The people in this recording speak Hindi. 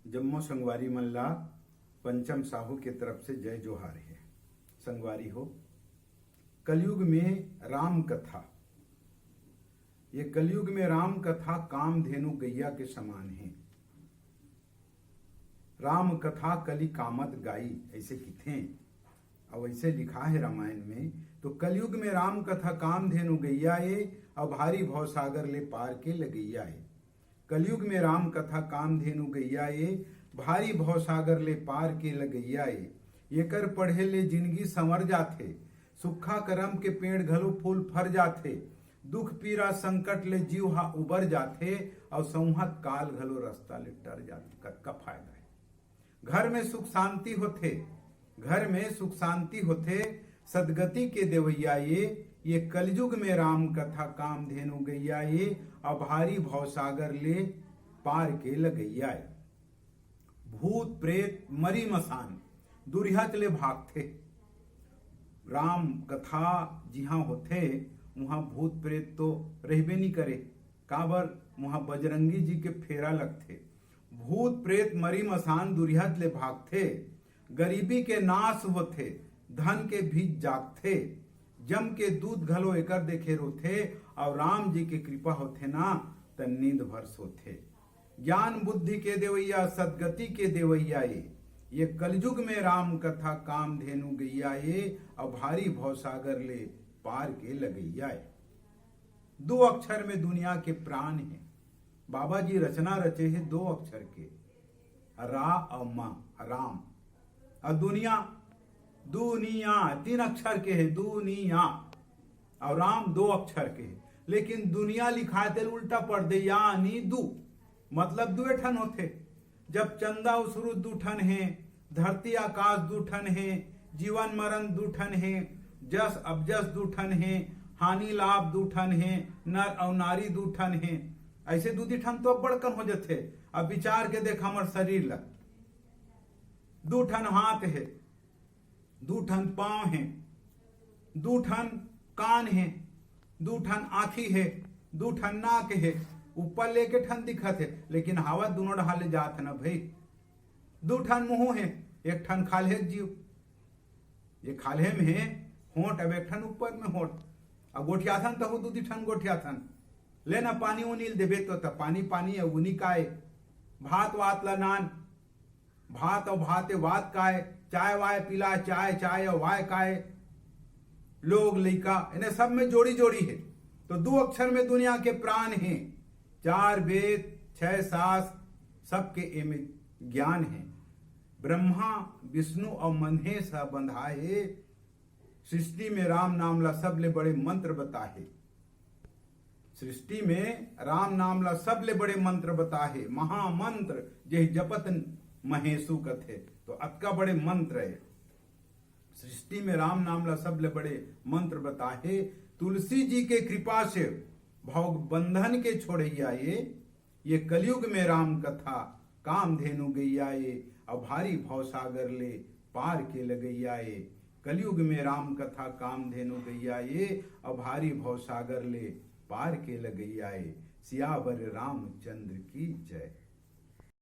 जम्मो संगवारी मल्ला पंचम साहू के तरफ से जय जोहार है। संगवारी हो, कलयुग में राम कथा, ये कलयुग में राम कथा कामधेनु गैया के समान है। राम कथा कली कामत गाई, ऐसे किथे और ऐसे लिखा है रामायण में। तो कलयुग में राम कथा कामधेनु गैया ये और भारी भवसागर ले पार के लगैया है। कलयुग में राम कथा कामधेनु गैया ये भारी भवसागर ले पार के लगैया ये कर पढ़े ले जिंदगी संवर जाथे, सुखा करम के पेड़ घलो फूल फर जाथे, दुख पीरा संकट ले जीव हा उबर जाथे और संहत काल घलो रास्ता ले टर जाथे। कतका फायदा है। घर में सुख शांति होथे, घर में सुख शांति होथे, सदगति के देवैया ये कलयुग में राम कथा कामधेनु गैया ये और भारी भवसागर ले पार के लगैया। भूत प्रेत मरी मसान दुरिहा चले भागथे। राम कथा जिहाँ होथे वहां भूत प्रेत तो रहबे नहीं करे, काबर वहां बजरंगी जी के फेरा लगथे। भूत प्रेत मरी मसान दुरिहा चले भागथे, गरीबी के नाश होथे, धन के भीज जागथे, जम के दूध घलो एकर देखे रोथे और राम जी के कृपा होथे ना त नींद भर सोथे। ज्ञान बुद्धि के देवैया सदगति के देवैया ये कलयुग में राम कथा कामधेनु गैया ये और भारी भवसागर ले पार के लगैया। दो अक्षर में दुनिया के प्राण है। बाबा जी रचना रचे है दो अक्षर के, रा और मा, राम। और दुनिया तीन अक्षर के है, दुनिया। और राम दो अक्षर के है, लेकिन दुनिया लिखा है उल्टा पढ़ दे, यानी दू मतलब दुए ठन होते। जब चंदा उसरु दू ठन है, धरती आकाश दू ठन है, जीवन मरण दू ठन है, जस अबजस दू ठन है, हानि लाभ दू ठन है, नर और नारी दू ठन है। ऐसे दूधी ठन तो बड़कन हो जाते। अब विचार के देख हमर शरीर ला, दू ठन हाथ है, दू ठन पांव है, दू ठन कान है, दू ठन आँखी है, दू ठन नाक है, ऊपर लेके ठन दिखत है, लेकिन हवा दोनों ढाले जात ना भाई। दू ठन मुंह है, एक ठन खाले जीव, ये खाले में है होंठ, अब एक ठन ऊपर में होंठ। अब गोठियाथन तो हो दूधी ठन गोठियाथन लेना पानी उनील देबे तो पानी पानी है उनी काए। भात वात ला नान, भात और भाते वात काए, चाय वाय पिला चाय और वाय काए। लोग लइका इन्हें सब में जोड़ी जोड़ी है। तो दो अक्षर में दुनिया के प्राण हैं, चार वेद छह सास सबके एमे ज्ञान है। ब्रह्मा विष्णु और महेश बंधाए, सृष्टि में राम नाम ला सबले बड़े मंत्र बताहे। सृष्टि में राम नाम ला सबले बड़े मंत्र बताहे, महामंत्र जे जपत महेशु कथे। तो अतका बड़े मंत्र है। सृष्टि में राम नाम ला सबले बड़े मंत्र बताहे। तुलसी जी के कृपा से भव बंधन के छोड़ैया ये कलयुग में राम कथा कामधेनु गैया ये और भारी भवसागर ले पार के लगैया ये। कलयुग में राम कथा कामधेनु गैया ये और भारी भवसागर ले पार के लगैया ये। सियावर रामचंद्र की जय।